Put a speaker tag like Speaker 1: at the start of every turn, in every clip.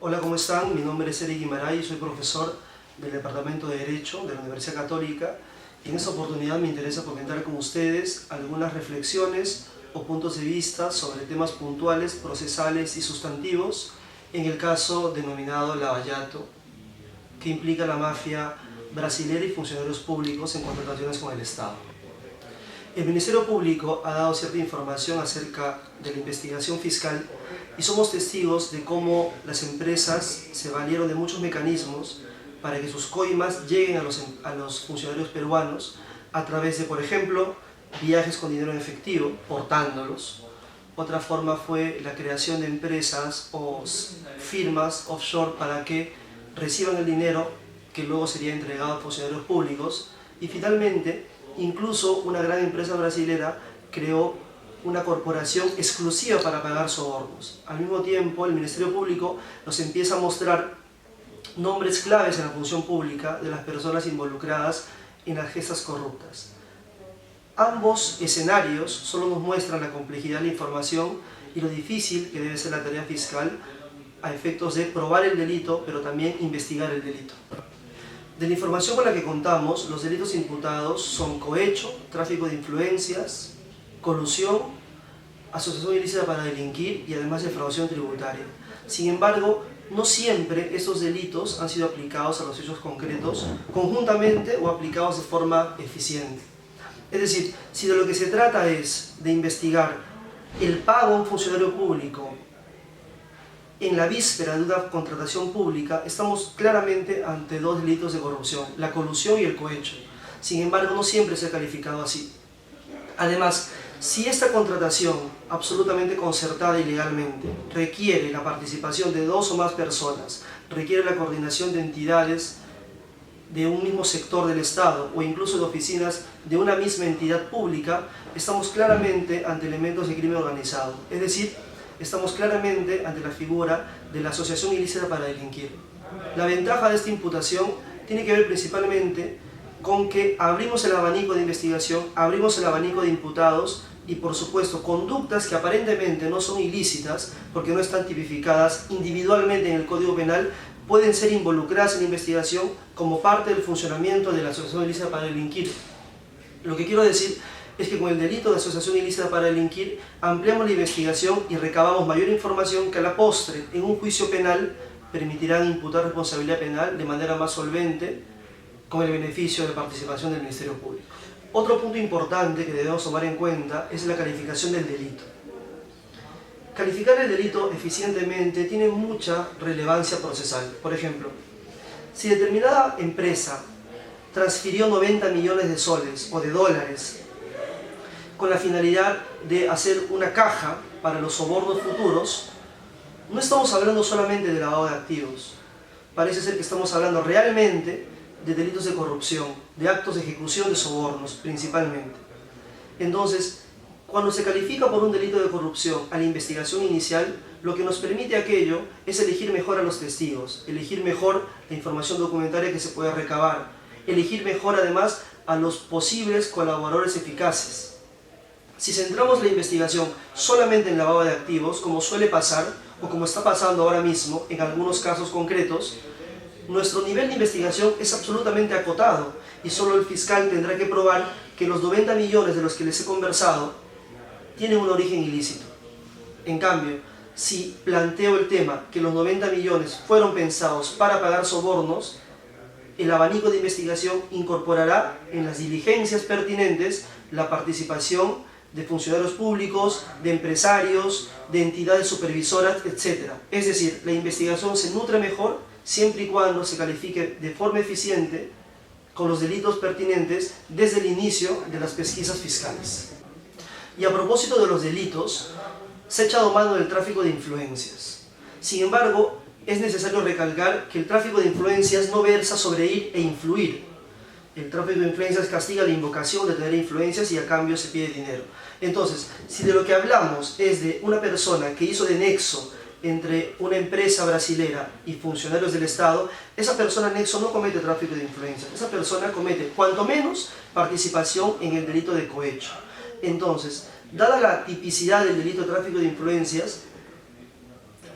Speaker 1: Hola, ¿cómo están? Mi nombre es Eric Guimaray, soy profesor del Departamento de Derecho de la Universidad Católica y en esta oportunidad me interesa comentar con ustedes algunas reflexiones o puntos de vista sobre temas puntuales, procesales y sustantivos en el caso denominado lavallato, que implica la mafia brasilera y funcionarios públicos en contrataciones con el Estado. El Ministerio Público ha dado cierta información acerca de la investigación fiscal y somos testigos de cómo las empresas se valieron de muchos mecanismos para que sus coimas lleguen a los funcionarios peruanos a través de, por ejemplo, viajes con dinero en efectivo, portándolos. Otra forma fue la creación de empresas o firmas offshore para que reciban el dinero que luego sería entregado a funcionarios públicos. Y finalmente, incluso una gran empresa brasilera creó una corporación exclusiva para pagar sobornos. Al mismo tiempo, el Ministerio Público nos empieza a mostrar nombres claves en la función pública de las personas involucradas en las gestas corruptas. Ambos escenarios solo nos muestran la complejidad de la información y lo difícil que debe ser la tarea fiscal a efectos de probar el delito, pero también investigar el delito. De la información con la que contamos, los delitos imputados son cohecho, tráfico de influencias, colusión, asociación ilícita para delinquir y además defraudación tributaria. Sin embargo, no siempre estos delitos han sido aplicados a los hechos concretos conjuntamente o aplicados de forma eficiente. Es decir, si de lo que se trata es de investigar el pago a un funcionario público en la víspera de una contratación pública, estamos claramente ante dos delitos de corrupción, la colusión y el cohecho. Sin embargo, no siempre se ha calificado así. Además, si esta contratación, absolutamente concertada y legalmente, requiere la participación de dos o más personas, requiere la coordinación de entidades de un mismo sector del Estado o incluso de oficinas de una misma entidad pública, estamos claramente ante elementos de crimen organizado. Es decir, estamos claramente ante la figura de la asociación ilícita para delinquir. La ventaja de esta imputación tiene que ver principalmente con que abrimos el abanico de investigación, abrimos el abanico de imputados y, por supuesto, conductas que aparentemente no son ilícitas porque no están tipificadas individualmente en el Código Penal, pueden ser involucradas en la investigación como parte del funcionamiento de la asociación ilícita para delinquir. Lo que quiero decir es que con el delito de asociación ilícita para delinquir ampliamos la investigación y recabamos mayor información que a la postre, en un juicio penal, permitirán imputar responsabilidad penal de manera más solvente con el beneficio de participación del Ministerio Público. Otro punto importante que debemos tomar en cuenta es la calificación del delito. Calificar el delito eficientemente tiene mucha relevancia procesal. Por ejemplo, si determinada empresa transfirió 90 millones de soles o de dólares con la finalidad de hacer una caja para los sobornos futuros, no estamos hablando solamente de lavado de activos. Parece ser que estamos hablando realmente de delitos de corrupción, de actos de ejecución de sobornos principalmente. Entonces, cuando se califica por un delito de corrupción a la investigación inicial, lo que nos permite aquello es elegir mejor a los testigos, elegir mejor la información documentaria que se puede recabar, elegir mejor además a los posibles colaboradores eficaces. Si centramos la investigación solamente en lavado de activos, como suele pasar, o como está pasando ahora mismo en algunos casos concretos, nuestro nivel de investigación es absolutamente acotado y solo el fiscal tendrá que probar que los 90 millones de los que les he conversado tienen un origen ilícito. En cambio, si planteo el tema que los 90 millones fueron pensados para pagar sobornos, el abanico de investigación incorporará en las diligencias pertinentes la participación de funcionarios públicos, de empresarios, de entidades supervisoras, etc. Es decir, la investigación se nutre mejor siempre y cuando se califique de forma eficiente con los delitos pertinentes desde el inicio de las pesquisas fiscales. Y a propósito de los delitos, se ha echado mano del tráfico de influencias. Sin embargo, es necesario recalcar que el tráfico de influencias no versa sobre ir e influir. El tráfico de influencias castiga la invocación de tener influencias y a cambio se pide dinero. Entonces, si de lo que hablamos es de una persona que hizo de nexo entre una empresa brasilera y funcionarios del Estado, esa persona nexo no comete tráfico de influencias, esa persona comete cuanto menos participación en el delito de cohecho. Entonces, dada la tipicidad del delito de tráfico de influencias,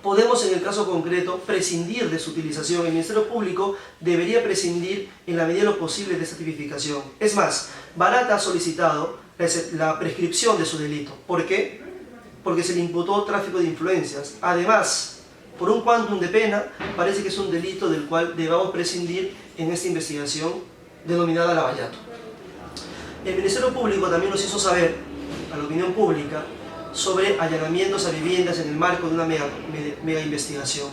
Speaker 1: podemos en el caso concreto prescindir de su utilización. El Ministerio Público debería prescindir en la medida de lo posible de esta tipificación. Es más, Barata ha solicitado la prescripción de su delito. ¿Por qué? Porque se le imputó tráfico de influencias. Además, por un quantum de pena, parece que es un delito del cual debamos prescindir en esta investigación denominada Lavallato. El Ministerio Público también nos hizo saber, a la opinión pública, sobre allanamientos a viviendas en el marco de una mega investigación.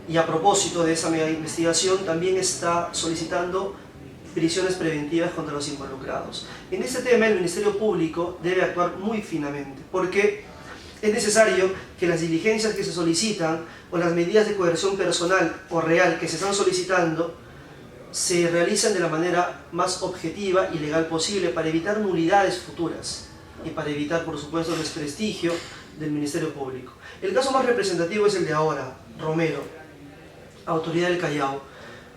Speaker 1: Y a propósito de esa mega investigación, también está solicitando prisiones preventivas contra los involucrados. En este tema, el Ministerio Público debe actuar muy finamente, porque es necesario que las diligencias que se solicitan o las medidas de coerción personal o real que se están solicitando se realicen de la manera más objetiva y legal posible para evitar nulidades futuras y para evitar, por supuesto, el desprestigio del Ministerio Público. El caso más representativo es el de ahora, Romero, autoridad del Callao.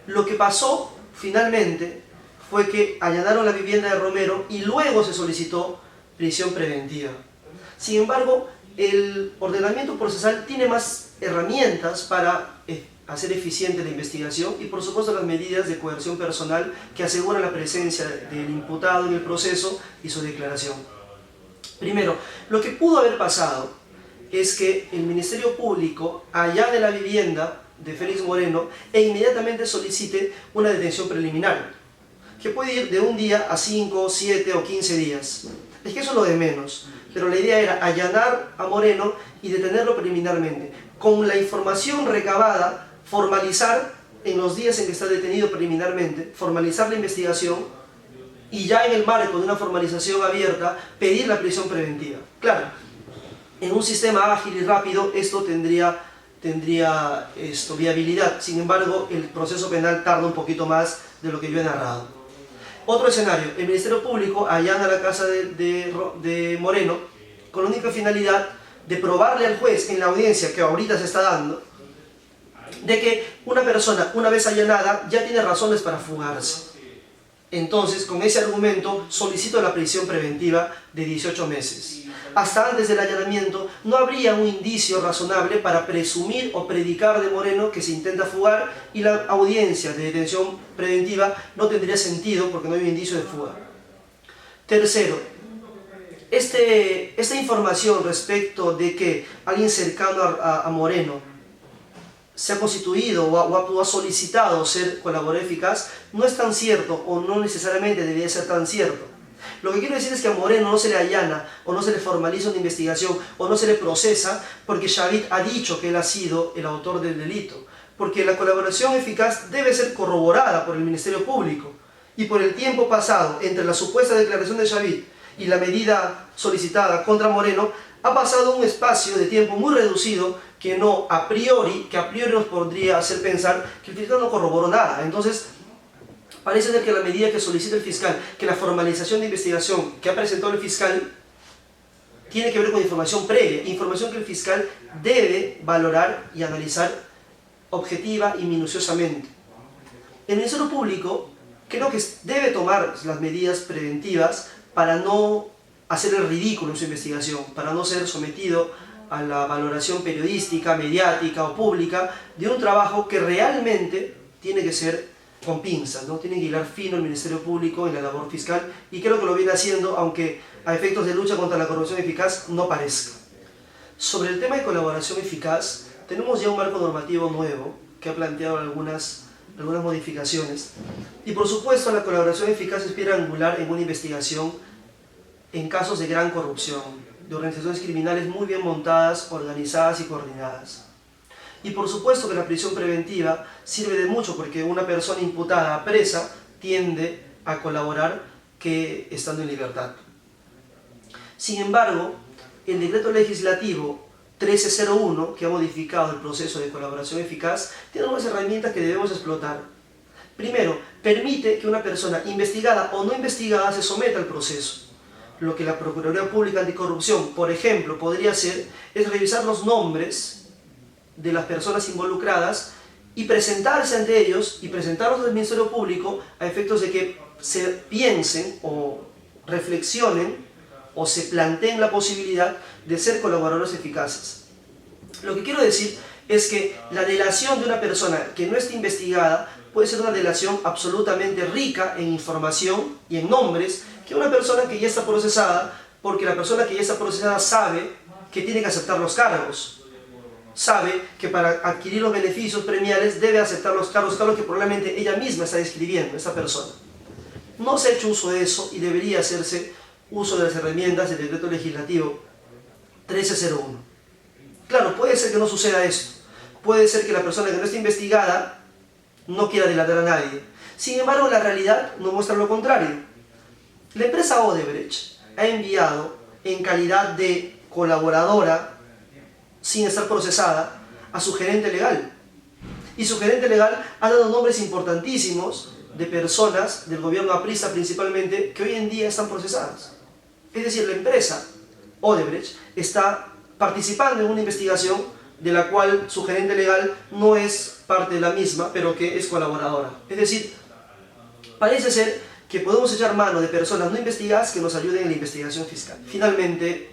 Speaker 1: Lo que pasó finalmente fue que allanaron la vivienda de Romero y luego se solicitó prisión preventiva. Sin embargo, el ordenamiento procesal tiene más herramientas para hacer eficiente la investigación y, por supuesto, las medidas de coerción personal que aseguran la presencia del imputado en el proceso y su declaración. Primero, lo que pudo haber pasado es que el Ministerio Público allane la vivienda de Félix Moreno e inmediatamente solicite una detención preliminar, que puede ir de un día a 5, 7 o 15 días. Es que eso es lo de menos, pero la idea era allanar a Moreno y detenerlo preliminarmente. Con la información recabada, formalizar en los días en que está detenido preliminarmente, formalizar la investigación y ya en el marco de una formalización abierta, pedir la prisión preventiva. Claro, en un sistema ágil y rápido esto tendría viabilidad. Sin embargo, el proceso penal tarda un poquito más de lo que yo he narrado. Otro escenario, el Ministerio Público allana la casa de Moreno con la única finalidad de probarle al juez en la audiencia que ahorita se está dando de que una persona, una vez allanada, ya tiene razones para fugarse. Entonces, con ese argumento, solicito la prisión preventiva de 18 meses. Hasta antes del allanamiento, no habría un indicio razonable para presumir o predicar de Moreno que se intenta fugar y la audiencia de detención preventiva no tendría sentido porque no hay un indicio de fuga. Tercero, esta información respecto de que alguien cercano a Moreno se ha constituido o ha solicitado ser colaborador eficaz, no es tan cierto o no necesariamente debería ser tan cierto. Lo que quiero decir es que a Moreno no se le allana o no se le formaliza una investigación o no se le procesa porque Shavit ha dicho que él ha sido el autor del delito. Porque la colaboración eficaz debe ser corroborada por el Ministerio Público y por el tiempo pasado entre la supuesta declaración de Shavit y la medida solicitada contra Moreno ha pasado un espacio de tiempo muy reducido que a priori nos podría hacer pensar que el fiscal no corroboró nada. Entonces, parece ser que la medida que solicita el fiscal, que la formalización de investigación que ha presentado el fiscal, tiene que ver con información previa, información que el fiscal debe valorar y analizar objetiva y minuciosamente. El Ministerio Público creo que debe tomar las medidas preventivas para no hacer el ridículo en su investigación, para no ser sometido a la valoración periodística, mediática o pública de un trabajo que realmente tiene que ser con pinzas, ¿no? Tiene que hilar fino el Ministerio Público en la labor fiscal y creo que lo viene haciendo, aunque a efectos de lucha contra la corrupción eficaz no parezca. Sobre el tema de colaboración eficaz, tenemos ya un marco normativo nuevo que ha planteado algunas modificaciones y por supuesto la colaboración eficaz es piedra angular en una investigación en casos de gran corrupción, de organizaciones criminales muy bien montadas, organizadas y coordinadas. Y por supuesto que la prisión preventiva sirve de mucho porque una persona imputada, presa, tiende a colaborar que estando en libertad. Sin embargo, el decreto legislativo 1301, que ha modificado el proceso de colaboración eficaz, tiene algunas herramientas que debemos explotar. Primero, permite que una persona investigada o no investigada se someta al proceso. Lo que la Procuraduría Pública Anticorrupción, por ejemplo, podría hacer es revisar los nombres de las personas involucradas y presentarse ante ellos y presentarlos al Ministerio Público a efectos de que se piensen o reflexionen o se planteen la posibilidad de ser colaboradores eficaces. Lo que quiero decir es que la delación de una persona que no esté investigada puede ser una delación absolutamente rica en información y en nombres que una persona que ya está procesada, porque la persona que ya está procesada sabe que tiene que aceptar los cargos, sabe que para adquirir los beneficios premiales debe aceptar los cargos que probablemente ella misma está describiendo, esta persona. No se ha hecho uso de eso y debería hacerse uso de las herramientas del decreto legislativo 1301. Claro, puede ser que no suceda esto. Puede ser que la persona que no esté investigada no quiera delatar a nadie. Sin embargo, la realidad nos muestra lo contrario. La empresa Odebrecht ha enviado en calidad de colaboradora, sin estar procesada, a su gerente legal. Y su gerente legal ha dado nombres importantísimos de personas del gobierno aprista principalmente que hoy en día están procesadas. Es decir, la empresa Odebrecht está participando en una investigación de la cual su gerente legal no es parte de la misma, pero que es colaboradora. Es decir, parece ser que podemos echar mano de personas no investigadas que nos ayuden en la investigación fiscal. Finalmente,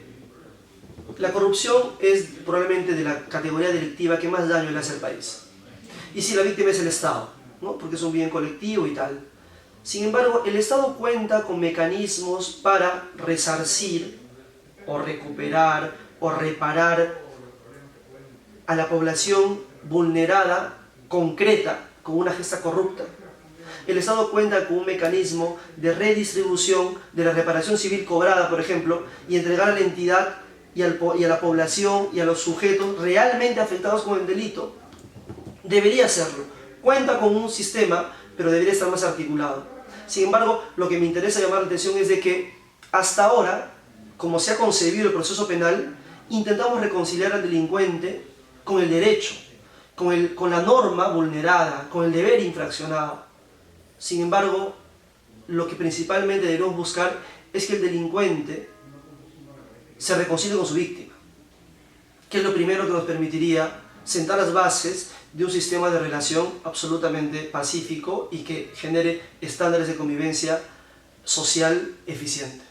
Speaker 1: la corrupción es probablemente de la categoría delictiva que más daño le hace al país. Y si la víctima es el Estado, ¿no? Porque es un bien colectivo y tal. Sin embargo, el Estado cuenta con mecanismos para resarcir o recuperar o reparar a la población vulnerada, concreta, con una gesta corrupta. El Estado cuenta con un mecanismo de redistribución de la reparación civil cobrada, por ejemplo, y entregar a la entidad y a la población y a los sujetos realmente afectados con el delito. Debería hacerlo. Cuenta con un sistema, pero debería estar más articulado. Sin embargo, lo que me interesa llamar la atención es de que hasta ahora, como se ha concebido el proceso penal, intentamos reconciliar al delincuente con el derecho, con la norma vulnerada, con el deber infraccionado. Sin embargo, lo que principalmente debemos buscar es que el delincuente se reconcilie con su víctima, que es lo primero que nos permitiría sentar las bases de un sistema de relación absolutamente pacífico y que genere estándares de convivencia social eficiente.